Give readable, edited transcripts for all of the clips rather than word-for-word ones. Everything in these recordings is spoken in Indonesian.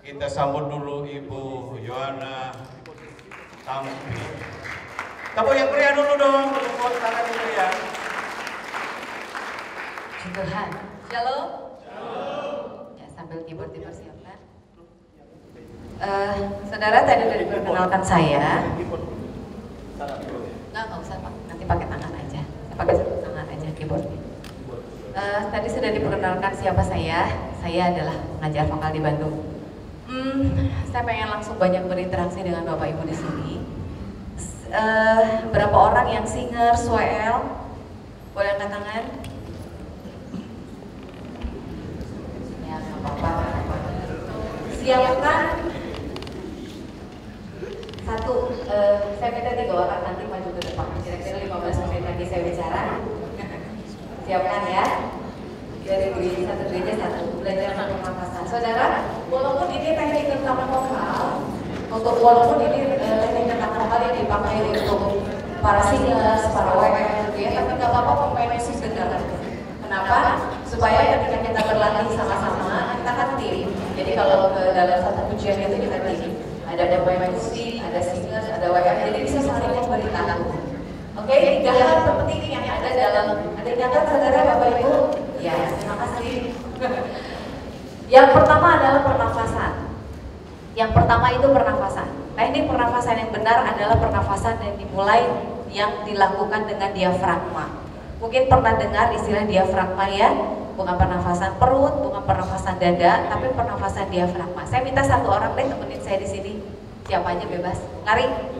Kita sambut dulu Ibu Yohana Tampi. Tepuk yang meriah dulu dong, tepuk tangan yang meriah. Tuhan, shalom. Ya, sambil keyboard dipersiapkan. Saudara tadi sudah diperkenalkan saya. Nggak usah Pak, nanti pakai tangan aja. Saya pakai satu tangan aja keyboardnya. Tadi sudah diperkenalkan siapa saya. Saya adalah pengajar vokal di Bandung. Saya pengen langsung banyak berinteraksi dengan Bapak Ibu di sini. Berapa orang yang singer, WL? Boleh angkat tangan? Ya, nggak apa-apa. Siapkan satu. Saya minta 3 orang nanti maju ke depan. Kira-kira 15 menit lagi saya bicara. Siapkan ya. Dari berdiri satu gereja satu, belajar pernafasan. Saudara, walaupun ini teknik rekaman vokal, walaupun ini teknik rekaman vokal yang dipakai untuk para singers, para WM gitu ya, tapi nggak apa-apa pemain musik dengar. Kenapa? Supaya ketika kita berlatih sama-sama, kita kan tim. Jadi kalau ke dalam satu pujian itu kita tim. Ada pemain musik, ada singers, ada WM, jadi bisa saling memberitahu. Oke, 3 hal terpenting yang ada dalam, ada nyata saudara Bapak Ibu. Ya, terima kasih. Yang pertama adalah pernafasan. Yang pertama itu pernafasan. Teknik pernafasan yang benar adalah pernafasan yang dimulai yang dilakukan dengan diafragma. Mungkin pernah dengar istilah diafragma ya, bukan pernafasan perut, bukan pernafasan dada, tapi pernafasan diafragma. Saya minta 1 orang deh temenin saya di sini. Siapa aja bebas. Lari.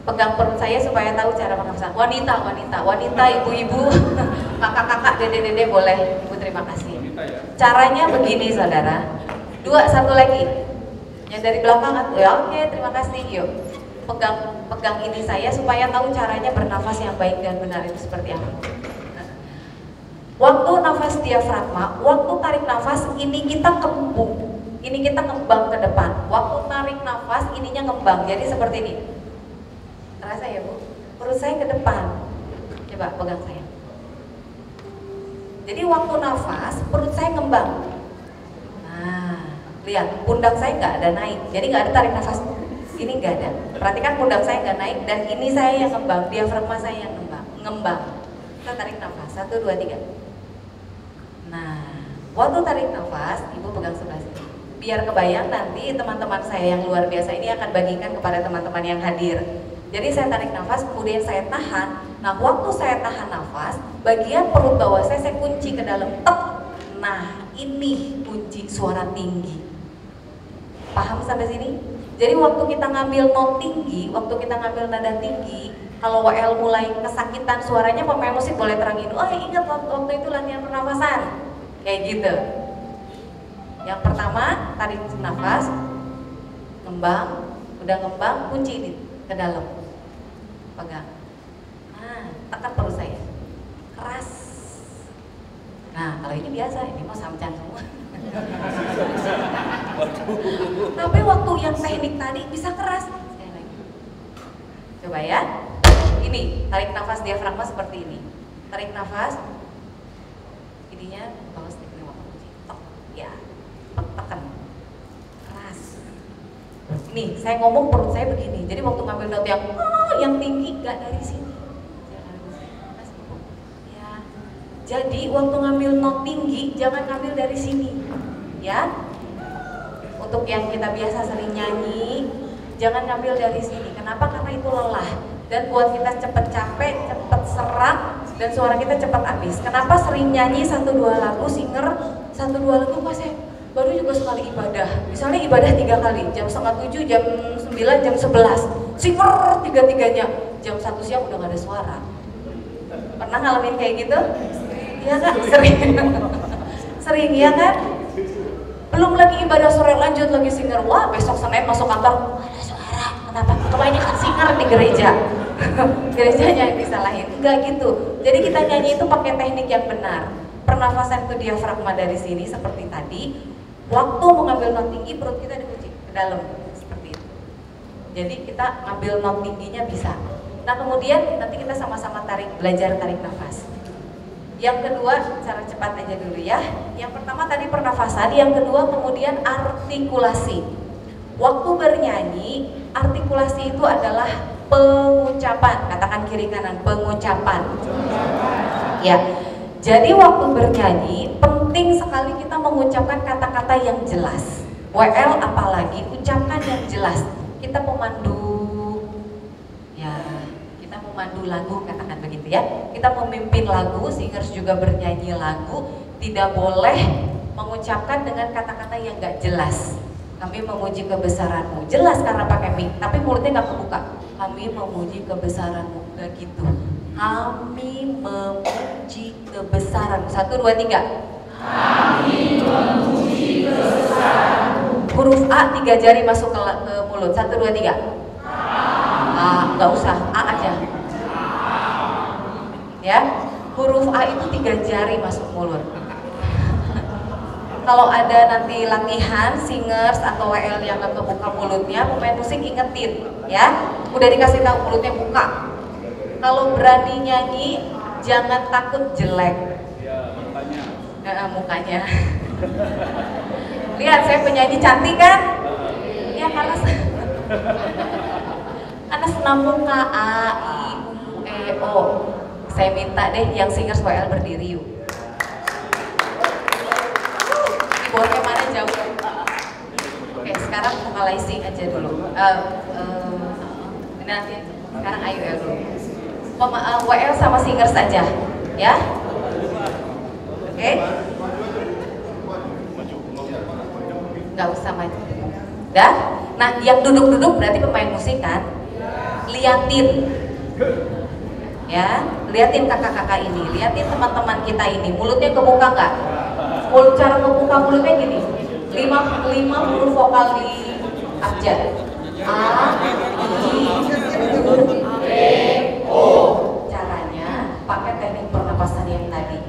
Pegang perut saya supaya tahu cara pernafasan. Wanita, ibu-ibu, kakak-kakak, dede-dede boleh. Ibu terima kasih. Caranya begini saudara. 2, 1 lagi. Yang dari belakang, ya oke, terima kasih. Yuk, pegang ini saya supaya tahu caranya bernafas yang baik dan benar itu seperti apa. Waktu nafas diafragma, waktu tarik nafas ini kita kembung, ini kita ngembang ke depan. Waktu tarik nafas ininya ngembang, jadi seperti ini. Terasa ya Bu? Perut saya ke depan. Coba pegang saya. Jadi waktu nafas, perut saya ngembang. Nah, lihat, pundak saya nggak ada naik. Jadi nggak ada tarik nafas. Ini nggak ada. Perhatikan pundak saya nggak naik dan ini saya yang ngembang, diafragma saya yang ngembang. Kita tarik nafas. 1, 2, 3. Nah, waktu tarik nafas, Ibu pegang sebelah sini. Biar kebayang nanti teman-teman saya yang luar biasa ini akan bagikan kepada teman-teman yang hadir. Jadi saya tarik nafas, kemudian saya tahan. Nah, waktu saya tahan nafas, bagian perut bawah saya kunci ke dalam. Tek. Nah, ini kunci suara tinggi. Paham sampai sini? Jadi waktu kita ngambil not tinggi, waktu kita ngambil nada tinggi, kalau WL mulai kesakitan suaranya, pemain musik boleh terangin. Oh, ingat waktu itu latihan pernafasan. Kayak gitu. Yang pertama, tarik nafas, ngembang, udah ngembang, kunci ini ke dalam. Pegang. Nah, tekan perut saya. Keras. Nah, kalau ini biasa, ini mau samcan semua. Tapi waktu yang teknik tadi bisa keras. Sekali lagi. Coba ya. Ini, tarik nafas diafragma seperti ini. Tarik nafas. Ininya bawa sticknya waktu kunci. Tok. Ya. Tekan. Keras. Ini, saya ngomong perut saya begini. Jadi waktu ngambil note yang tinggi nggak dari sini. Ya. Jadi waktu ngambil note tinggi jangan ngambil dari sini. Ya. Untuk yang kita biasa sering nyanyi, jangan ngambil dari sini. Kenapa? Karena itu lelah dan buat kita cepet capek, cepet serak dan suara kita cepet habis. Kenapa sering nyanyi 1-2 lagu, singer 1-2 lagu pas saya baru juga sekali ibadah. Misalnya ibadah 3 kali, jam 6:30, jam 9, jam 11. Singer 3-3-nya, jam 1 siang udah gak ada suara. Pernah ngalamin kayak gitu? Iya Kak? Sering. Sering ya kan? Belum lagi ibadah sore lanjut lagi singer. Wah, besok Senin masuk kantor ada suara. Kenapa? Kebanyakan singer di gereja. Gerejanya yang disalahin. Enggak gitu. Jadi kita nyanyi itu pakai teknik yang benar. Pernafasan itu diafragma dari sini seperti tadi. Waktu mengambil not tinggi, perut kita dikunci ke dalam seperti itu. Jadi kita ngambil not tingginya bisa. Nah kemudian nanti kita sama-sama belajar tarik nafas. Yang kedua, cara cepat aja dulu ya. Yang pertama tadi pernafasan, yang kedua kemudian artikulasi. Waktu bernyanyi, artikulasi itu adalah pengucapan. Katakan kiri kanan, pengucapan. Ya. Jadi waktu bernyanyi penting sekali kita mengucapkan kata-kata yang jelas. WL apalagi ucapan yang jelas. Kita pemandu, ya kita memandu lagu, katakan begitu ya. Kita memimpin lagu, singers juga bernyanyi lagu, tidak boleh mengucapkan dengan kata-kata yang gak jelas. Kami memuji kebesaranmu, jelas karena pakai mic, tapi mulutnya gak kebuka. Kami memuji kebesaranmu, gak gitu. Kami memuji kebesaranmu. 1, 2, 3. Kami memuji kebesaranmu. Huruf A 3 jari masuk ke mulut. 1, 2, 3. A, nggak usah, A aja. Ya, huruf A itu 3 jari masuk mulut. Kalau ada nanti latihan singers atau WL yang gak kebuka mulutnya, pemain musik ingetin, ya. Udah dikasih tahu mulutnya buka. Kalau berani nyanyi, jangan takut jelek. Ya, mukanya. Lihat, saya penyanyi cantik kan? Ya, karena senam muka. A, I, U, E, O. Saya minta deh yang singers WL berdiri yuk. Keyboardnya mana jauh? Oke, sekarang vocalizing aja dulu. Nanti sekarang ayo ya dulu. WL sama singers aja, ya. Oke? Nggak usah maju. Dah? Nah, yang duduk-duduk berarti pemain musik kan? Liatin. Ya, liatin kakak-kakak ini, liatin teman-teman kita ini. Mulutnya kebuka nggak? Cara kebuka mulutnya gini. 5 huruf vokal di abjad. A, I, U, E, O. Caranya pakai teknik pernapasan yang tadi.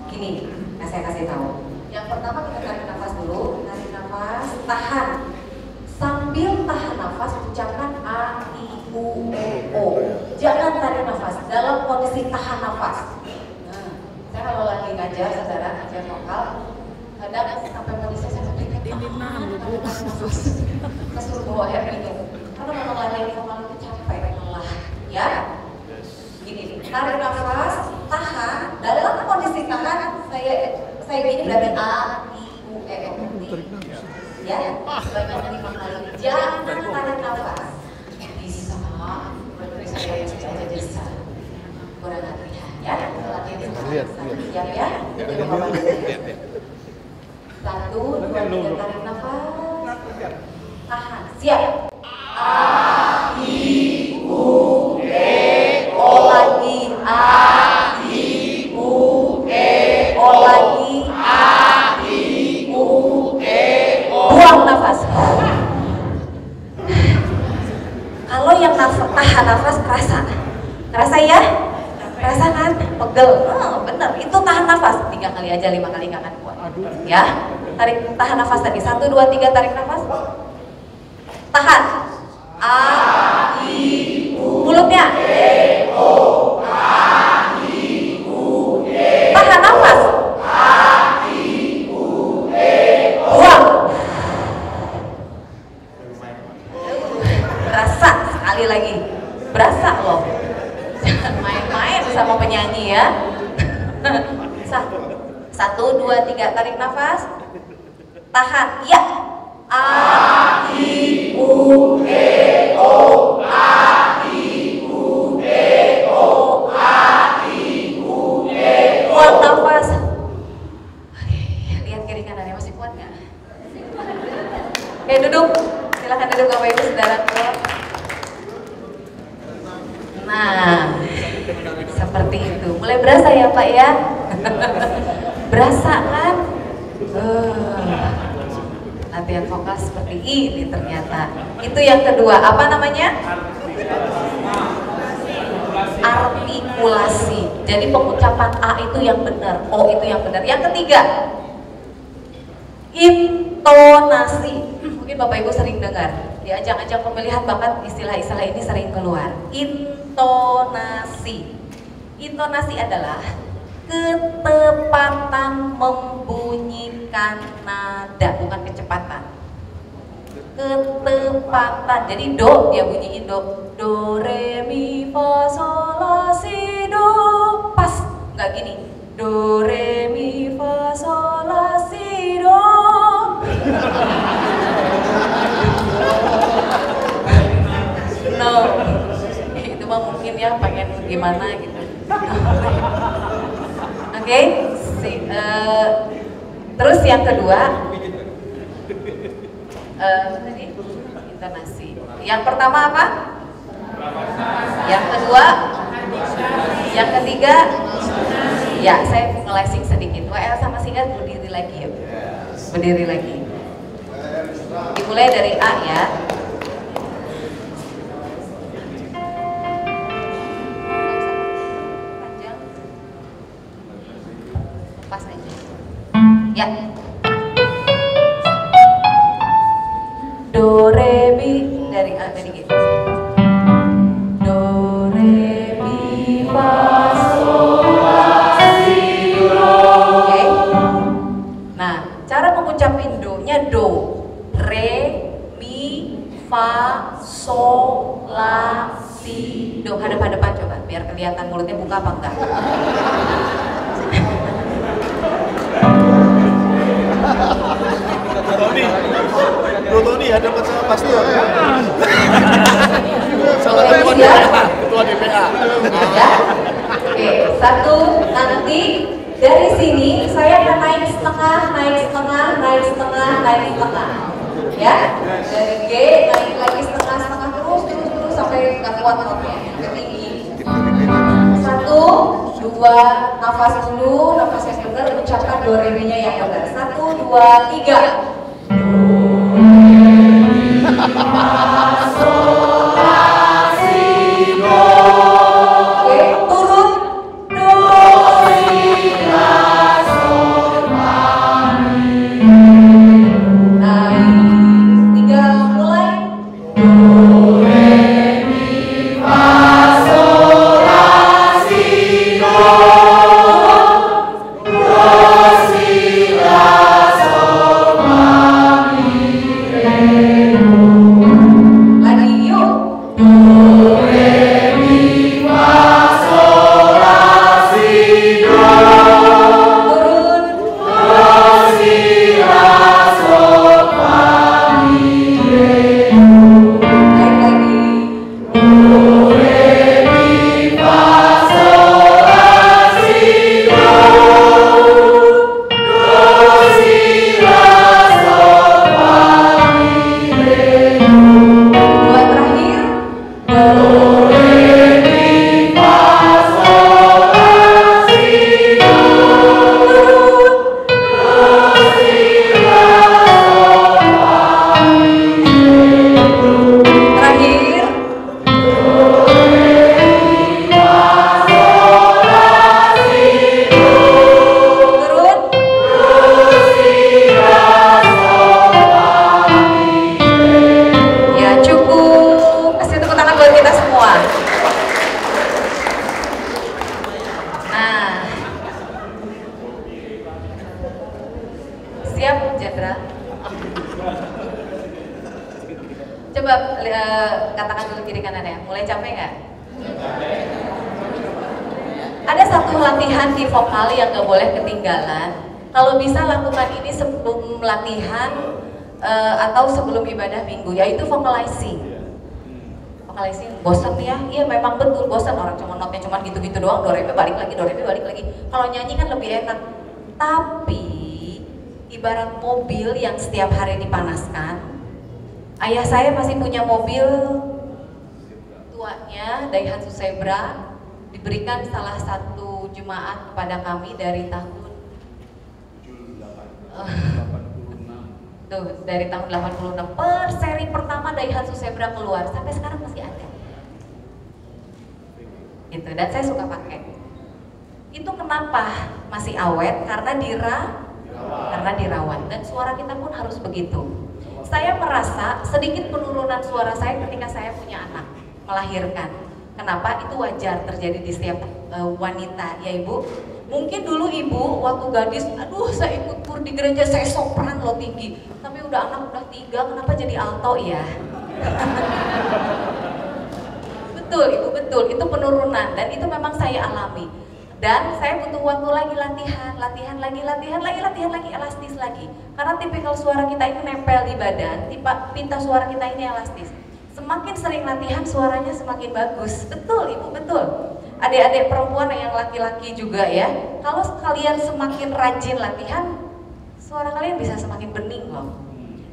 Gini, saya kasih tahu. Yang pertama kita tarik nafas dulu, tarik nafas, tahan. Sambil tahan nafas ucapkan A, I, U, E, O. Jangan tarik nafas dalam kondisi tahan nafas. Nah, saya kalau lagi ngajar saudara, ngajar vokal, kadang sampai kondisi saya sampai nafas. Kesuruh bawa air minum. Karena memang lari vokal itu capek, lelah, ya. Gini, tarik nafas, tahan. Dalam kondisi tahan, saya gini berarti A, I, U, E, O. Ya, banyak 5 kali. Jangan tarik nafas. Bisa, berarti saya yang aja bisa. Kurang latihan, ya. Latihan siap ya. 1, 2, 3 tarik nafas. Tahan, siap. A, I, U, E, O lagi. A, I, U, E, O lagi. A, I, U, E, O. Buang nafas. Kalau yang tahan nafas kerasa ya? Kerasa kan? Pegel. Bener, itu tahan nafas. 3 kali aja, 5 kali nggak akan kuat. Ya, tahan nafas tadi. 1, 2, 3 tarik nafas. Tahan. A, I, U. Mulutnya. E, O. A, I, U, E. Tahan nafas. A, I, U, E, O. Buang. Berasa sekali lagi. Berasa loh. Jangan main-main sama penyanyi ya. 1, 2, 3 tarik nafas. Tahan. Ya. A, I, U, E, O. A, I, U, E, O. A, I, U, E, O. Buang nafas. Oke, lihat kiri kanannya masih kuat nggak? Oke, duduk. Silahkan duduk Bapak Ibu saudaraku. Nah, seperti itu. Mulai berasa ya Pak ya? Berasa kan? Latihan vokal seperti ini ternyata. Itu yang kedua, apa namanya? Artikulasi. Jadi pengucapan A itu yang benar, O itu yang benar. Yang ketiga, intonasi. Mungkin Bapak Ibu sering dengar di ajang-ajang pemilihan bakat istilah-istilah ini sering keluar. Intonasi. Intonasi adalah ketepatan membunyikan nada, bukan kecepatan. Ketepatan, jadi do dia bunyiin do re mi fa sol la si do, pas nggak gini do re mi fa sol la si do. No, itu mah mungkin ya pengen gimana gitu. Oke, terus yang kedua tadi intonasi. Yang pertama apa? Yang kedua, yang ketiga, ya saya ngelesing sedikit. WL sama Sigat berdiri lagi yuk. Berdiri lagi. Dimulai dari A ya. Lepas aja. Ya. Do re mi dari A tadi gitu. Do re mi fa sol la si do. Oke. Nah, cara mengucapin do-nya do, re mi fa sol la si do. Hadap-hadapan coba biar kelihatan mulutnya buka apa enggak. Bro Tony ada masalah pasti ya. Salah ketua DPA. Ya. Oke, satu nanti dari sini saya akan naik setengah, naik setengah, naik setengah, naik setengah. Ya, dari G naik lagi setengah, setengah terus sampai nggak kuat notnya, ke tinggi. Satu, dua, nafas dulu, nafas yang benar, ucapkan do re mi nya yang benar. Satu, dua, tiga. Oke, turun. Do, si, la, sol, fa, mi. Naik, tiga, mulai. Do, re, mi, fa, sol, la, si, do. Do, si, la, sol, fa, mi, re, do. Lagi yuk. Do, re, mi, fa, sol, la, si, do. Turun. Do, si, la, sol, fa, mi, re, do. Naik lagi. Do, re, mi, fa, sol, la, si, do. Do, si, la, sol, fa, mi, re, do. Dua terakhir. Do, re, mi, fa, sol, la, si, do. Turun. Do, si, la, sol, fa, mi, re, do. Terakhir. Do, re, mi, fa, sol, la, si, do. Turun. Do, si, la, sol, fa, mi, re, do. Ya cukup. Kasih tepuk tangan buat kita semua. Nah, siap Jendra? Coba katakan dulu kiri kanan ya. Mulai capek nggak? Ada satu latihan di vokal yang nggak boleh ketinggalan. Kalau bisa lakukan ini sebelum latihan atau sebelum ibadah minggu, yaitu vocalizing. Vocalizing bosan ya? Iya memang betul bosan, orang cuma notnya cuma gitu-gitu doang, do re mi balik lagi, do re mi balik lagi. Kalau nyanyi kan lebih enak. Tapi ibarat mobil yang setiap hari dipanaskan. Ayah saya masih punya mobil tuanya Daihatsu Zebra, diberikan salah satu jemaat kepada kami dari tahun dari tahun 86. Per seri pertama Daihatsu Zebra keluar sampai sekarang masih ada. Gitu, dan saya suka pakai. Itu kenapa masih awet? Karena dirawat dan suara kita pun harus begitu. Saya merasa sedikit penurunan suara saya ketika saya punya anak, melahirkan. Kenapa? Itu wajar terjadi di setiap wanita, ya Ibu. Mungkin dulu ibu waktu gadis, aduh saya ikut kur di gereja, saya sopran loh tinggi. Tapi anak udah 3, kenapa jadi alto ya? Betul ibu, betul, itu penurunan dan itu memang saya alami. Dan saya butuh waktu lagi latihan lagi, elastis lagi. Karena tipikal suara kita ini nempel di badan, pita suara kita ini elastis. Semakin sering latihan suaranya semakin bagus. Betul ibu, betul. Adik-adik perempuan yang laki-laki juga ya, kalau kalian semakin rajin latihan, suara kalian bisa semakin bening loh.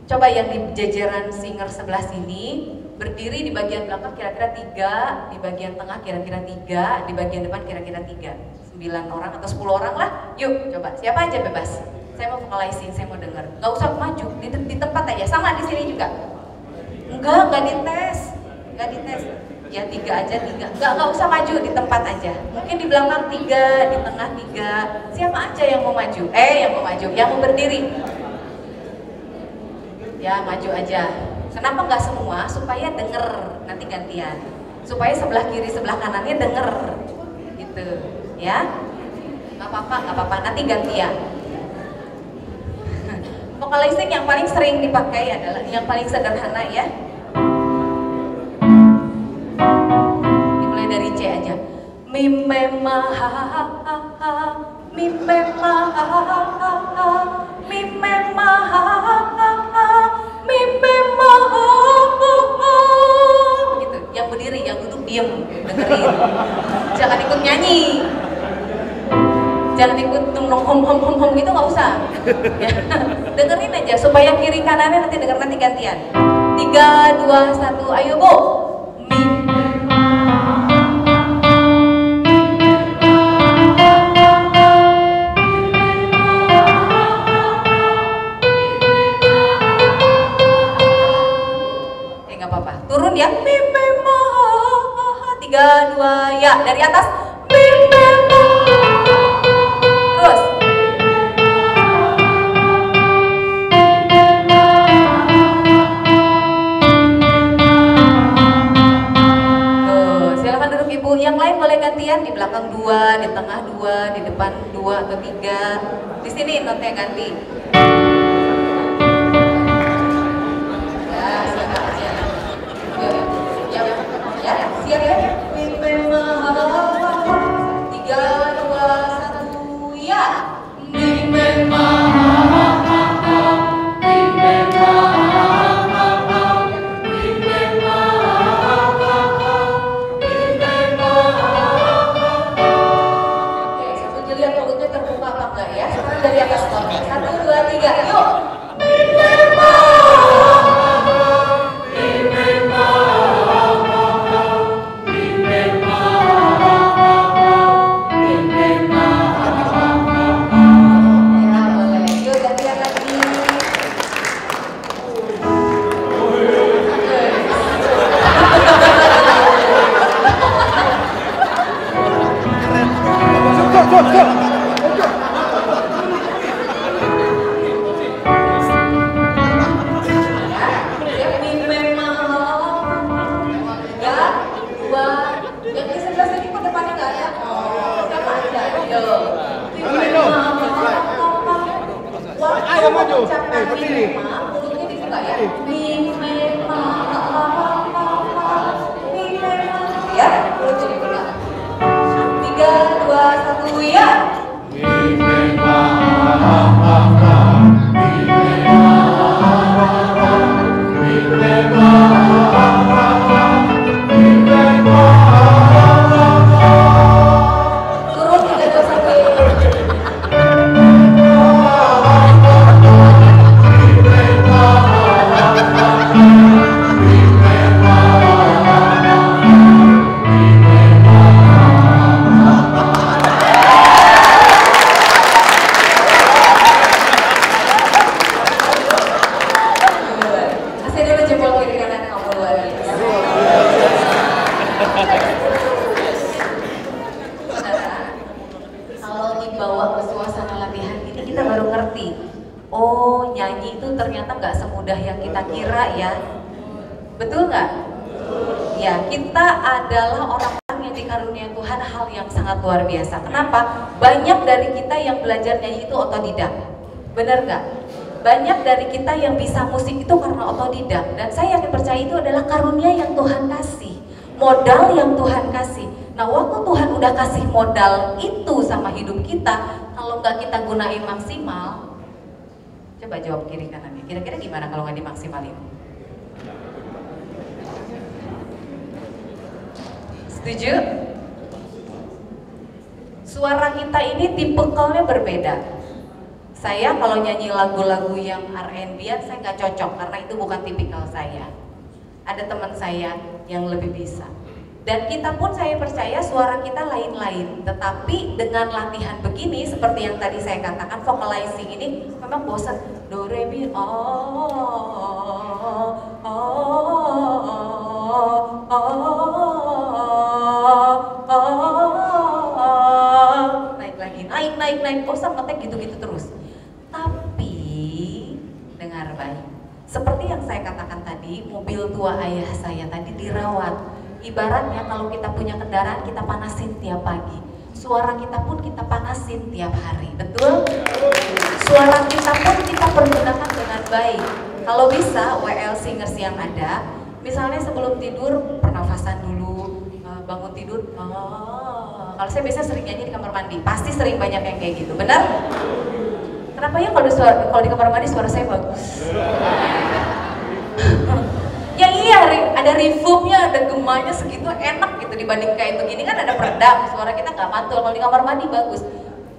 Coba yang di jajaran singer sebelah sini, berdiri di bagian belakang kira-kira 3, di bagian tengah kira-kira 3, di bagian depan kira-kira 3. 9 orang atau 10 orang lah, yuk coba, siapa aja bebas. Saya mau vocalizing, saya mau dengar. Gak usah maju, di tempat aja, sama di sini juga. Enggak dites. Ya 3 aja, 3. Enggak usah maju, di tempat aja. Mungkin di belakang 3, di tengah 3. Siapa aja yang mau maju? Yang mau berdiri. Ya maju aja. Kenapa nggak semua? Supaya denger, nanti gantian. Supaya sebelah kiri, sebelah kanannya denger. Gitu, ya. Nggak apa-apa, nanti gantian. Vocalizing yang paling sering dipakai adalah yang paling sederhana ya. Dimulai dari C aja. Mi me ma ha ha ha ha, mi me ma ha ha ha ha, mi me ma ha ha ha, mi me ma ha ha ha. Begitu. Yang berdiri, yang duduk diem, dengerin. Jangan ikut nyanyi. Jangan ikut hom gitu, nggak usah. Ya. Dengerin aja supaya kiri kanannya nanti denger, nanti gantian. 3, 2, 1, ayo bu. Mi. Nggak apa-apa. Turun ya. Mi me ma ha ha. 3, 2, ya. Dari atas. Mi me ma. Terus. Silakan duduk ibu. Yang lain boleh gantian, di belakang 2, di tengah 2, di depan 2 atau 3. Di sini notnya ganti. Ya, silakan aja. Ya, siap ya. 3, 2, 1, ya. Lihat mulutnya terbuka apa enggak ya? Sekarang dari atas bawah. 1, 2, 3, yuk. Ya boleh. Yuk gantian lagi. karunia Tuhan hal yang sangat luar biasa. Kenapa? Banyak dari kita yang belajar nyanyi itu otodidak. Bener nggak? Banyak dari kita yang bisa musik itu karena otodidak. Dan saya yakin percaya itu adalah karunia yang Tuhan kasih, modal yang Tuhan kasih. Nah, waktu Tuhan udah kasih modal itu sama hidup kita, kalau nggak kita gunain maksimal, coba jawab kiri kanannya. Kira-kira gimana kalau nggak dimaksimalin? Setuju? Suara kita ini tipikalnya berbeda. Saya kalau nyanyi lagu-lagu yang R&B saya nggak cocok karena itu bukan tipikal saya. Ada teman saya yang lebih bisa. Dan kita pun saya percaya suara kita lain-lain. Tetapi dengan latihan begini seperti yang tadi saya katakan, vocalizing ini memang bosan. Do re mi naik bosan ngetek gitu-gitu terus. Tapi dengar baik, seperti yang saya katakan tadi, mobil tua ayah saya tadi dirawat. Ibaratnya kalau kita punya kendaraan kita panasin tiap pagi, suara kita pun kita panasin tiap hari, betul? Suara kita pun kita pergunakan dengan baik. Kalau bisa WL singers yang ada, misalnya sebelum tidur pernafasan dulu, bangun tidur. Kalau saya biasanya sering nyanyi di kamar mandi, pasti sering banyak yang kayak gitu, benar? Kenapa ya kalau di kamar mandi suara saya bagus? Ya iya, ada reverbnya, ada gemanya segitu enak gitu dibanding kayak begini kan ada peredam, suara kita nggak mantul. Kalau di kamar mandi bagus,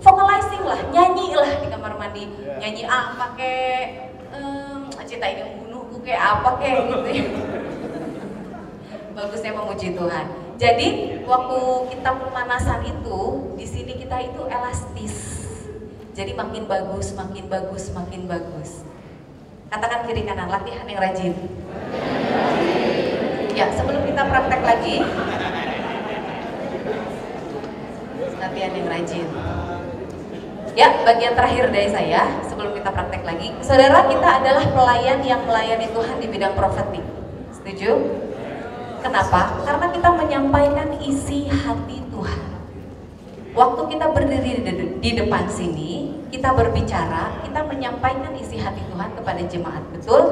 vocalizing lah, nyanyi lah di kamar mandi, nyanyi pakai cita ini membunuhku kayak apa kayak gitu ya. Bagusnya memuji Tuhan. Jadi waktu kita pemanasan itu, di sini kita itu elastis. Jadi makin bagus, makin bagus, makin bagus. Katakan kiri kanan, latihan yang rajin. Ya, sebelum kita praktek lagi, latihan yang rajin. Ya, bagian terakhir dari saya, sebelum kita praktek lagi, saudara, kita adalah pelayan yang melayani Tuhan di bidang profetik. Setuju? Kenapa? Karena kita menyampaikan isi hati Tuhan. Waktu kita berdiri di depan sini, kita berbicara, kita menyampaikan isi hati Tuhan kepada jemaat, betul?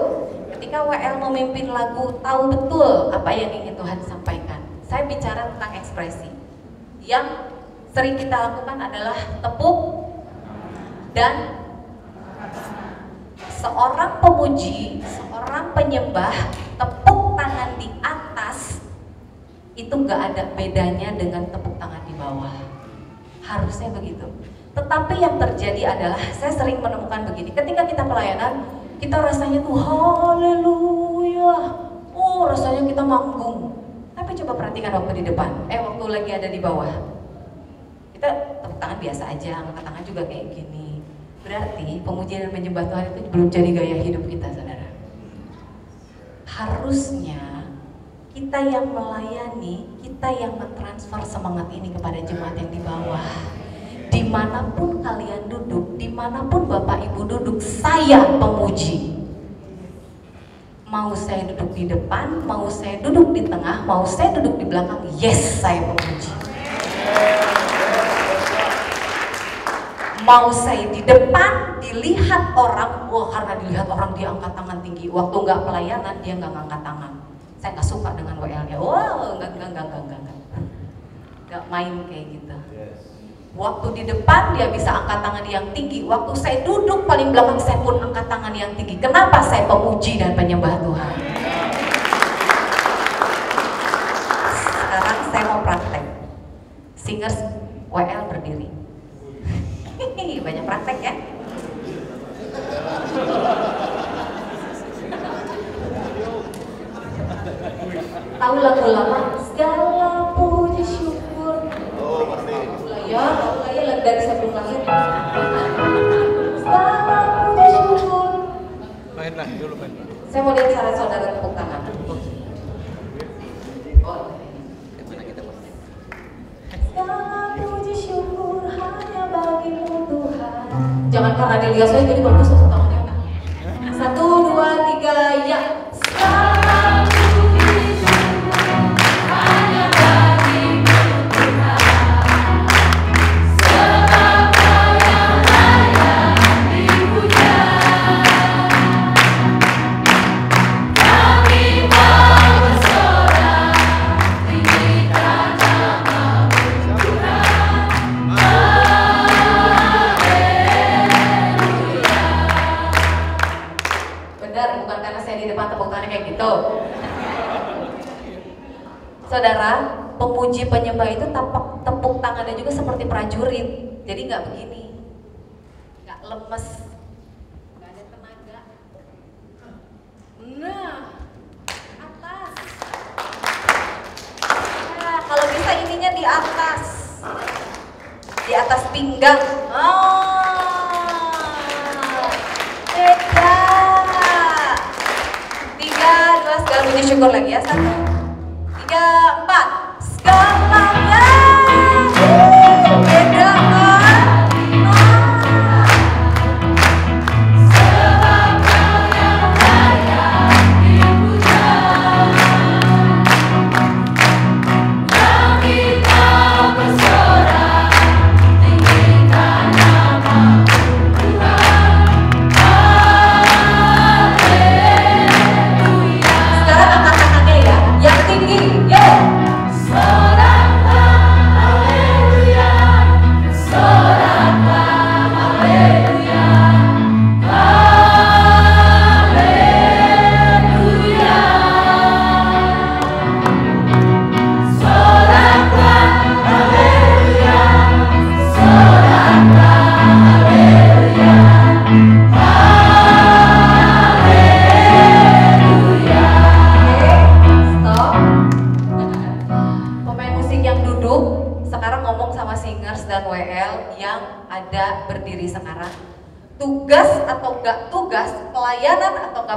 Ketika WL memimpin lagu, tahu betul apa yang ingin Tuhan sampaikan. Saya bicara tentang ekspresi. Yang sering kita lakukan adalah tepuk dan seorang pemuji, seorang penyembah, tepuk tangan di atas itu nggak ada bedanya dengan tepuk tangan di bawah. Harusnya begitu. Tetapi yang terjadi adalah saya sering menemukan begini, ketika kita pelayanan, kita rasanya tuh haleluya, oh rasanya kita manggung. Tapi coba perhatikan waktu di depan, waktu lagi ada di bawah, kita tepuk tangan biasa aja, angkat tangan juga kayak gini. Berarti pemujian dan menyembah Tuhan itu belum jadi gaya hidup kita, saudara. Harusnya kita yang melayani, kita yang mentransfer semangat ini kepada jemaat yang di bawah. Dimanapun kalian duduk, dimanapun Bapak Ibu duduk, saya pemuji. Mau saya duduk di depan, mau saya duduk di tengah, mau saya duduk di belakang, yes, saya pemuji. Mau saya di depan, dilihat orang, wah karena dilihat orang dia angkat tangan tinggi. Waktu nggak pelayanan dia nggak ngangkat tangan. Saya nggak suka dengan WL-nya. Wow, nggak main kayak gitu. Waktu di depan dia bisa angkat tangan yang tinggi. Waktu saya duduk paling belakang saya pun angkat tangan yang tinggi. Kenapa? Saya pemuji dan penyembah Tuhan. Sekarang saya mau praktek. Singers WL berdiri. Banyak praktek ya. Tahu lagu lama? Segala puji syukur. Oh, pasti. Ya, tahu nggak ya lagu dari sebelum lahir? Segala puji syukur. Mainlah dulu main. Saya mau lihat saudara-saudara tepuk tangan. Oh, segala puji syukur hanya bagimu Tuhan. Jangan karena dilihat saya jadi bagus tepuk tangannya. 1, 2, 3, ya. Segala puji syukur hanya bagimu Tuhan. pemuji penyembah itu tepuk tangannya juga seperti prajurit. Jadi nggak begini, nggak lemes, nggak ada tenaga. Nah, atas. Nah, kalau bisa ininya di atas pinggang. Beda. 3, 2, segala puji syukur lagi ya. 1, 3, 4. Segalanya. Beda kan?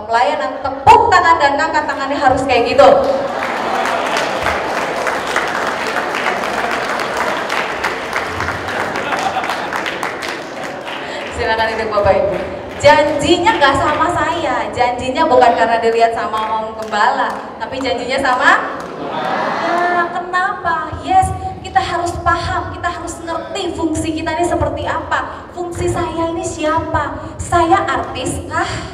Pelayanan, tepuk tangan dan angkat tangannya harus kayak gitu. Silakan duduk Bapak Ibu. Janjinya nggak sama saya, janjinya bukan karena dilihat sama Om Gembala, tapi janjinya sama. Nah, kenapa? Yes, kita harus paham, kita harus ngerti fungsi kita ini seperti apa. Fungsi saya ini siapa? Saya artis kah?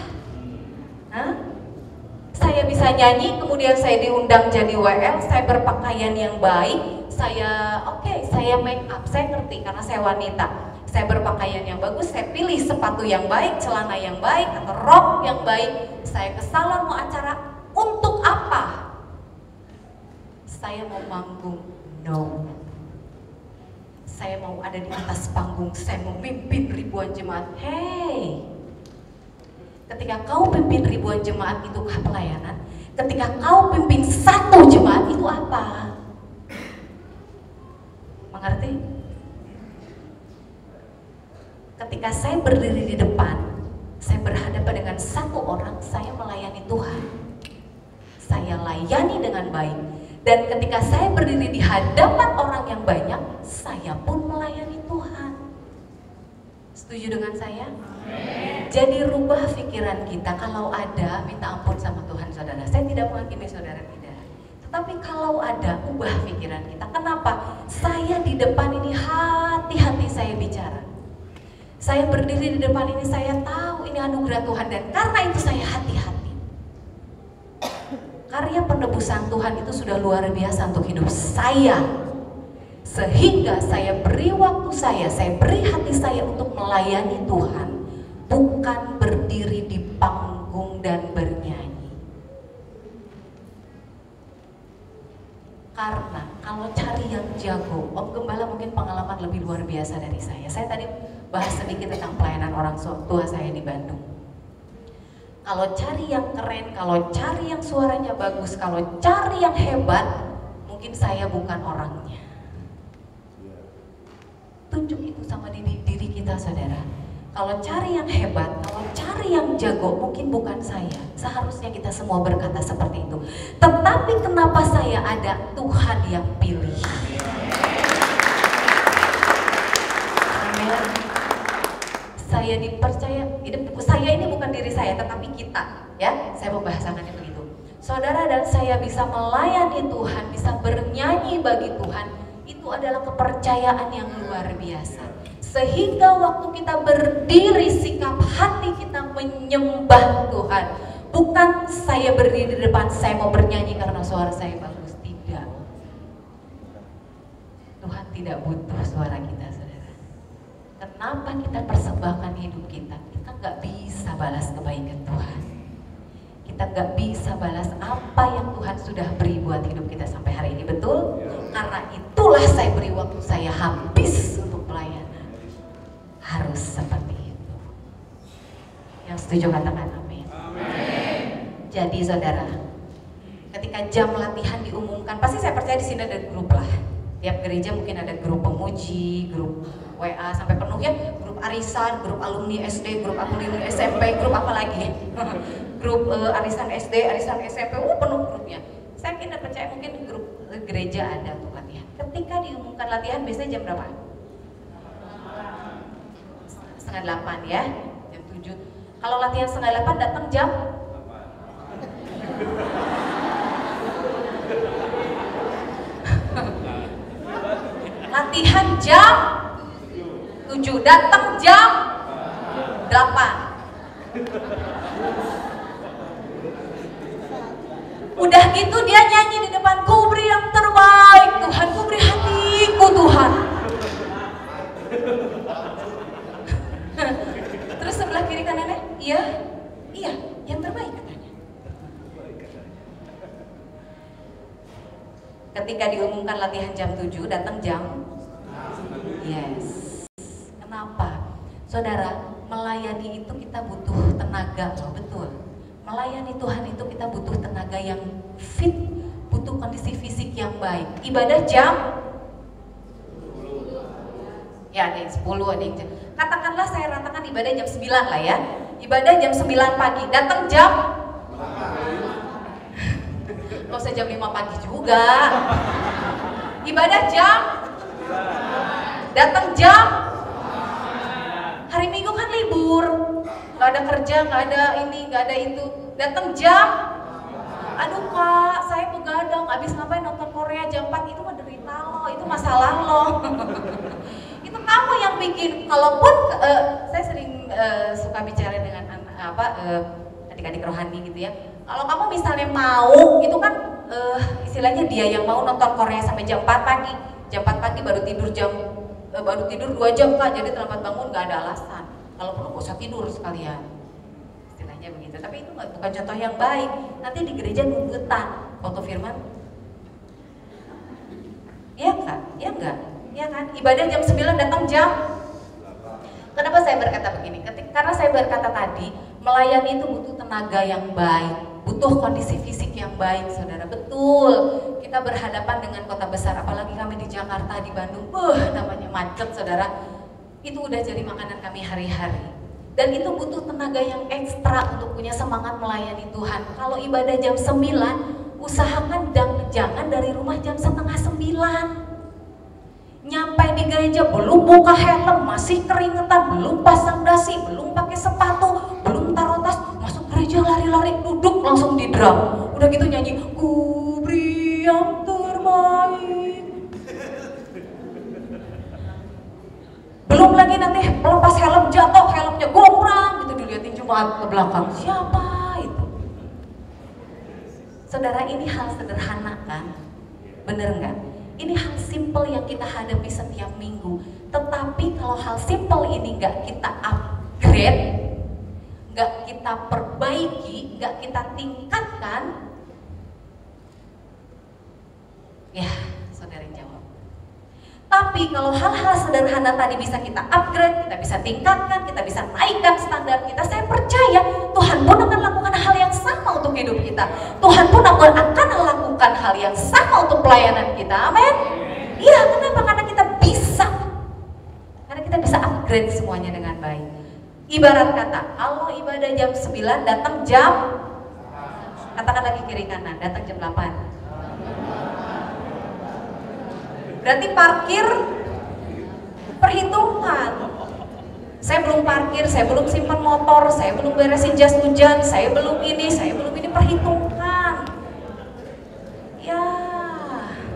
Saya bisa nyanyi, kemudian saya diundang jadi WL, saya berpakaian yang baik, saya make up, saya ngerti karena saya wanita. Saya berpakaian yang bagus, saya pilih sepatu yang baik, celana yang baik, atau rok yang baik. Saya ke salon mau acara, untuk apa? Saya mau manggung? No. Saya mau ada di atas panggung, saya mau mimpin ribuan jemaat. Hey, ketika kau pimpin ribuan jemaat itu pelayanan. Ketika kau pimpin satu jemaat itu apa? Mengerti? Ketika saya berdiri di depan, saya berhadapan dengan satu orang, saya melayani Tuhan. Saya layani dengan baik. Dan ketika saya berdiri di hadapan orang yang banyak, saya pun melayani Tuhan. Setuju dengan saya? Jadi rubah pikiran kita. Kalau ada, minta ampun sama Tuhan saudara. Saya tidak menghakimi saudara, tidak. Tetapi kalau ada, ubah pikiran kita. Kenapa? Saya di depan ini hati-hati saya bicara. Saya berdiri di depan ini, saya tahu ini anugerah Tuhan. Dan karena itu saya hati-hati. Karya penebusan Tuhan itu sudah luar biasa untuk hidup saya. Sehingga saya beri waktu saya beri hati saya untuk melayani Tuhan. Bukan berdiri di panggung dan bernyanyi. Karena kalau cari yang jago, Om Gembala mungkin pengalaman lebih luar biasa dari saya. Saya tadi bahas sedikit tentang pelayanan orang tua saya di Bandung. Kalau cari yang keren, kalau cari yang suaranya bagus, kalau cari yang hebat, mungkin saya bukan orangnya. Tunjuk itu sama diri kita saudara. Kalau cari yang hebat, kalau cari yang jago, mungkin bukan saya. Seharusnya kita semua berkata seperti itu. Tetapi kenapa saya ada? Tuhan yang pilih. Amin. Saya dipercaya, saya ini bukan diri saya, tetapi kita. Ya, saya membahasakannya begitu. Saudara dan saya bisa melayani Tuhan, bisa bernyanyi bagi Tuhan. Itu adalah kepercayaan yang luar biasa. Sehingga waktu kita berdiri, sikap hati kita menyembah Tuhan. Bukan saya berdiri di depan, saya mau bernyanyi karena suara saya bagus. Tidak. Tuhan tidak butuh suara kita, saudara. Kenapa kita persembahkan hidup kita? Kita nggak bisa balas kebaikan Tuhan. Kita kita nggak bisa balas apa yang Tuhan sudah beri buat hidup kita sampai hari ini, betul? Karena itulah saya beri waktu saya habis untuk pelayanan. Harus seperti itu. Yang setuju katakan amin. Jadi saudara, ketika jam latihan diumumkan, pasti saya percaya di sini ada grup lah. Tiap gereja mungkin ada grup pemuji, grup WA sampai penuh ya, grup arisan, grup alumni SD, grup alumni SMP, grup apa lagi? Grup arisan SD, arisan SMP, penuh grupnya. Saya kira percaya mungkin grup gereja ada untuk latihan. Ketika diumumkan latihan biasanya jam berapa? 7:30 ya, jam 7. Kalau latihan 7:30 datang jam latihan jam 7, datang jam 8. Udah gitu dia nyanyi di depan, ku beri yang terbaik Tuhan, ku beri hatiku Tuhan. Terus sebelah kiri kanannya, iya, yang terbaik katanya. Ketika diumumkan latihan jam 7, datang jam yes. Kenapa? Saudara, melayani itu kita butuh tenaga loh, betul. Melayani Tuhan itu kita butuh tenaga yang fit, butuh kondisi fisik yang baik. Ibadah jam ya ada yang 10, ada yang jam. Katakanlah saya ratakan ibadah jam 9 lah ya. Ibadah jam 9 pagi, datang jam nggak usah jam 5 pagi juga. Ibadah jam, datang jam. Hari Minggu kan libur, nggak ada kerja, nggak ada ini, nggak ada itu. Datang jam, aduh kak, saya begadang, abis ngapain nonton Korea jam 4, itu mah derita lo, itu masalah lo. Itu kamu yang bikin. Kalaupun saya sering suka bicara dengan adik-adik rohani gitu ya. Kalau kamu misalnya mau, itu kan istilahnya dia yang mau nonton Korea sampai jam 4 pagi. Jam 4 pagi baru tidur 2 jam kak, jadi terlambat bangun, nggak ada alasan. Kalau perlu gak usah tidur sekalian, istilahnya begitu. Tapi itu bukan contoh yang baik. Nanti di gereja nunggutan foto firman, iya kak, iya enggak, iya kan? Ibadah jam 9, datang jam. Kenapa saya berkata begini? Karena saya berkata tadi, melayani itu butuh tenaga yang baik, butuh kondisi fisik yang baik, saudara. Betul, kita berhadapan dengan kota besar, apalagi kami di Jakarta, di Bandung, namanya macet, saudara. Itu udah jadi makanan kami hari-hari. Dan itu butuh tenaga yang ekstra untuk punya semangat melayani Tuhan. Kalau ibadah jam 9, usahakan jangan dari rumah jam 8:30. Nyampe di gereja belum buka helm, masih keringetan, belum pasang dasi, belum pakai sepatu, belum taruh tas, masuk gereja lari-lari, duduk langsung di drum. Udah gitu nyanyi, ku beri yang terbaik. Belum lagi nanti melepas helm, jatuh, helmnya gombrang gitu, dilihatin jemaat ke belakang, siapa itu? Saudara, ini hal sederhana kan? Bener nggak? Ini hal simple yang kita hadapi setiap minggu. Tetapi kalau hal simple ini nggak kita upgrade, nggak kita perbaiki, nggak kita tingkatkan, ya saudara jawab. Tapi kalau hal-hal sederhana tadi bisa kita upgrade, kita bisa tingkatkan, kita bisa naikkan standar kita, saya percaya Tuhan pun akan lakukan hal yang sama untuk hidup kita. Tuhan pun akan lakukan hal yang sama untuk pelayanan kita. Amin. Iya, kenapa? Karena kita bisa. Karena kita bisa upgrade semuanya dengan baik. Ibarat kata, kalau ibadah jam 9, datang jam, katakan lagi kiri kanan, datang jam 8. Berarti parkir perhitungan. Saya belum parkir, saya belum simpan motor, saya belum beresin jas hujan, saya belum ini, perhitungkan. Ya,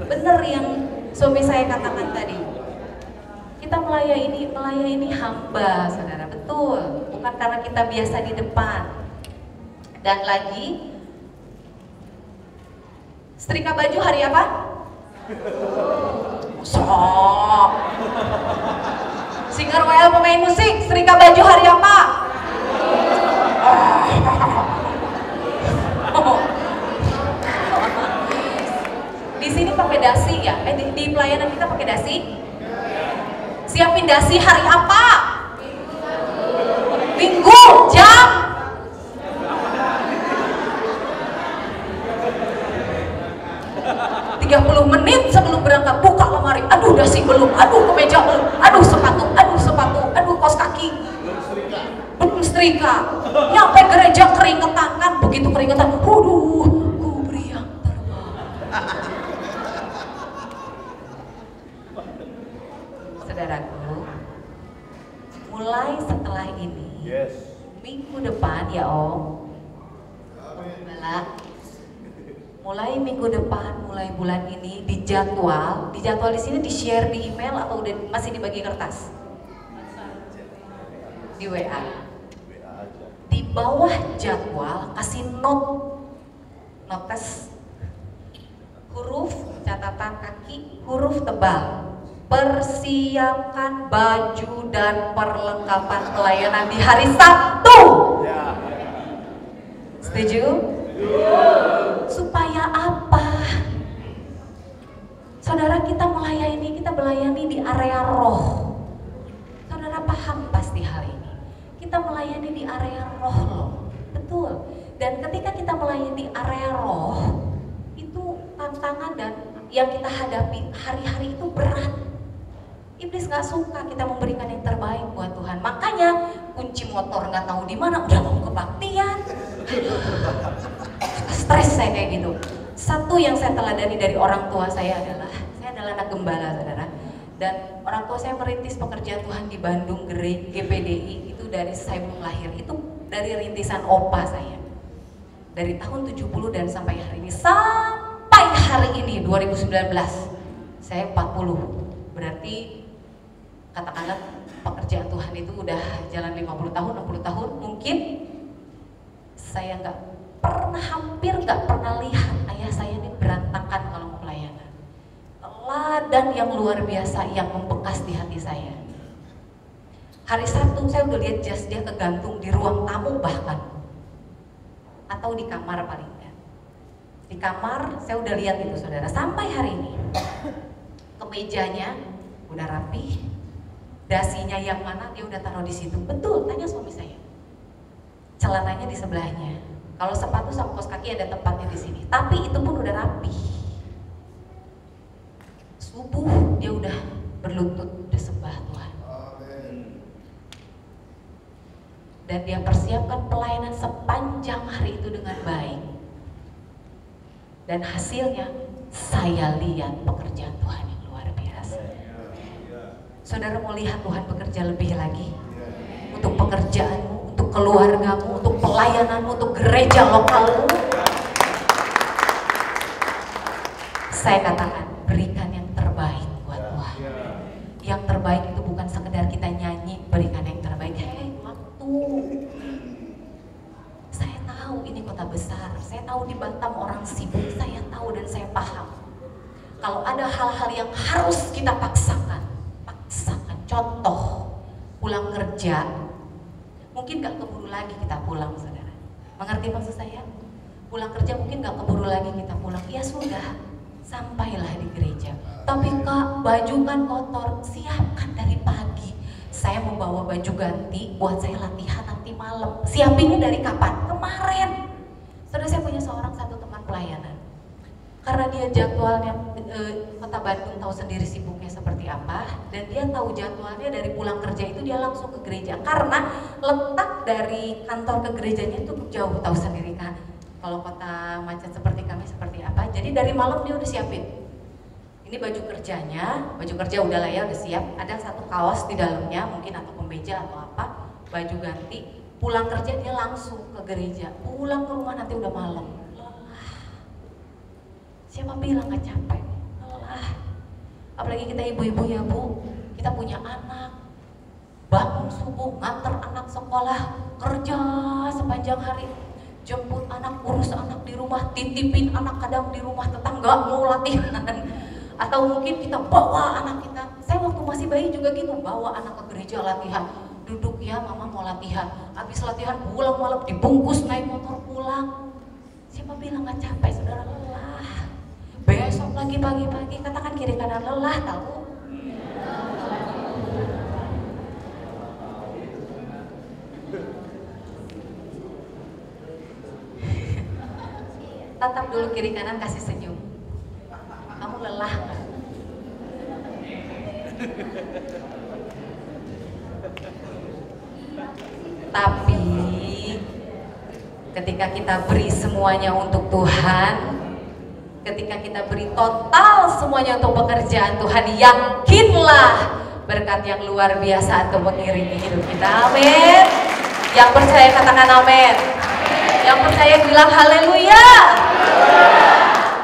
bener yang suami saya katakan tadi. Kita melayani hamba, saudara, betul. Bukan karena kita biasa di depan. Dan lagi, setrika baju hari apa? Sok. Singer WL pemain musik, setrika baju hari apa? pakai dasi ya? Di pelayanan kita pakai dasi? Siapin dasi hari apa? Minggu, jam? menit sebelum berangkat buka lemari, aduh dasi belum, aduh kemeja belum, aduh sepatu, aduh kaos kaki belum setrika, nyampe gereja keringetan kan, begitu keringetan, waduh kubri yang terbang. Saudaraku, mulai setelah ini, minggu depan ya Om, mulai minggu depan, mulai bulan ini dijadwal di sini, di share di email atau udah masih dibagi kertas? Di WA. Di bawah jadwal kasih notes huruf catatan kaki, huruf tebal. Persiapkan baju dan perlengkapan pelayanan di hari Sabtu. Setuju? Supaya apa? Saudara, kita melayani di area roh. Saudara paham pasti hal ini. Kita melayani di area roh loh. Betul. Dan ketika kita melayani di area roh, itu tantangan dan yang kita hadapi hari-hari itu berat. Iblis gak suka kita memberikan yang terbaik buat Tuhan. Makanya kunci motor gak tahu di mana, udah mau kebaktian. Stres saya kayak gitu. Satu yang saya teladani dari orang tua saya adalah anak gembala, saudara. Dan orang tua saya merintis pekerjaan Tuhan di Bandung, GPDI, itu dari saya belum lahir. Itu dari rintisan opa saya. Dari tahun 70 dan sampai hari ini. Sampai hari ini, 2019. Saya 40. Berarti katakanlah pekerjaan Tuhan itu udah jalan 50 tahun, 60 tahun. Mungkin saya hampir nggak pernah lihat ayah saya ini berantakan kalau mau pelayanan. Teladan yang luar biasa yang membekas di hati saya. Hari Sabtu saya udah lihat jas dia kegantung di ruang tamu bahkan, atau di kamar paling enggak. Di kamar saya udah lihat itu, saudara. Sampai hari ini kemejanya udah rapi, dasinya yang mana dia udah taruh di situ. Betul, tanya suami saya. Celananya di sebelahnya. Kalau sepatu sama kaos kaki ada tempatnya di sini. Tapi itu pun udah rapi. Subuh dia udah berlutut, udah sembah Tuhan. Dan dia persiapkan pelayanan sepanjang hari itu dengan baik. Dan hasilnya saya lihat pekerjaan Tuhan yang luar biasa. Saudara mau lihat Tuhan bekerja lebih lagi untuk pekerjaanmu, untuk keluargamu, untuk pelayananmu, untuk gereja lokalmu. Saya katakan, berikan yang terbaik buat Tuhan. Yang terbaik itu bukan sekedar kita nyanyi, berikan yang terbaik. Waktu saya tahu ini kota besar, saya tahu di Batam orang sibuk, saya tahu dan saya paham. Kalau ada hal-hal yang harus kita paksakan. Contoh, pulang kerja, mungkin gak keburu lagi kita pulang, saudara. Mengerti maksud saya? Pulang kerja mungkin gak keburu lagi kita pulang. Ya sudah, sampailah di gereja. Tapi Kak, baju kan kotor, siapkan dari pagi. Saya membawa baju ganti buat saya latihan nanti malam. Siapinnya dari kapan? Kemarin. Saudara, saya punya satu teman pelayanan. Karena dia jadwalnya, kota Bandung tahu sendiri sibuknya seperti apa, dan dia tahu jadwalnya dari pulang kerja itu dia langsung ke gereja. Karena letak dari kantor ke gerejanya itu jauh, tahu sendiri kan. Kalau kota macet seperti kami seperti apa, jadi dari malam dia udah siapin. Ini baju kerjanya, baju kerja udah lah ya, udah siap. Ada satu kaos di dalamnya, mungkin atau kemeja atau apa, baju ganti. Pulang kerja dia langsung ke gereja. Pulang ke rumah nanti udah malam. Siapa bilang gak capek? Lelah. Apalagi kita ibu-ibu ya Bu, kita punya anak. Bangun subuh, nganter anak sekolah, kerja sepanjang hari. Jemput anak, urus anak di rumah, titipin anak kadang di rumah tetangga mau latihan. Atau mungkin kita bawa anak kita. Saya waktu masih bayi juga gitu, bawa anak ke gereja latihan. Duduk ya, mama mau latihan. Habis latihan pulang malam dibungkus naik motor pulang. Siapa bilang gak capek, saudara? Lelah. Besok Pagi-pagi katakan kiri kanan lelah tahu. Tatap dulu kiri kanan, kasih senyum. Kamu lelah nggak? Tapi ketika kita beri semuanya untuk Tuhan, ketika kita beri total semuanya untuk pekerjaan Tuhan, yakinlah berkat yang luar biasa untuk mengiringi hidup kita. Amin. Yang percaya katakan amin. Yang percaya bilang haleluya.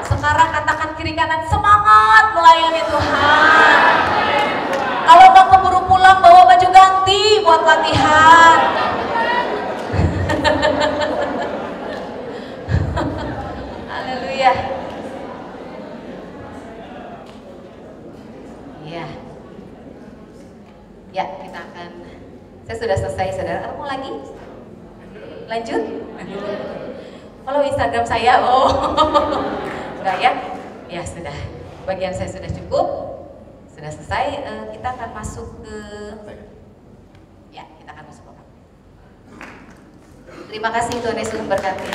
Sekarang katakan kiri kanan, semangat melayani Tuhan. Kalau mau keburu pulang, bawa baju ganti buat latihan. Haleluya. Iya. Ya, kita akan. Saya sudah selesai, saudara. Mau lagi? Lanjut? Follow Instagram saya. Oh, enggak ya? Ya sudah. Bagian saya sudah cukup. Sudah selesai. Kita akan masuk ke. Ya, kita akan masuk ke. Terima kasih Tuhan Yesus memberkati.